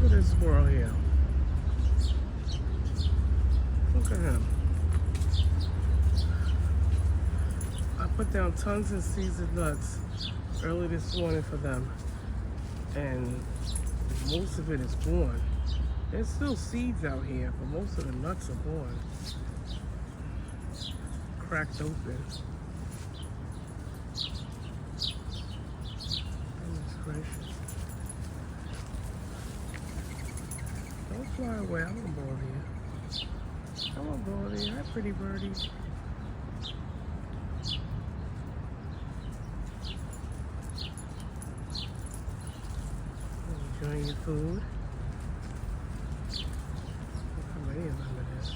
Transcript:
Look at this squirrel here. Look at him. I put down tons of seeds and nuts early this morning for them, and most of it is gone. There's still seeds out here, but most of the nuts are gone. Cracked open. Goodness gracious. Don't fly away. I'm gonna bother you. I'm gonna bother you. Hi, pretty birdie. Enjoying your food. Look how many of them it is.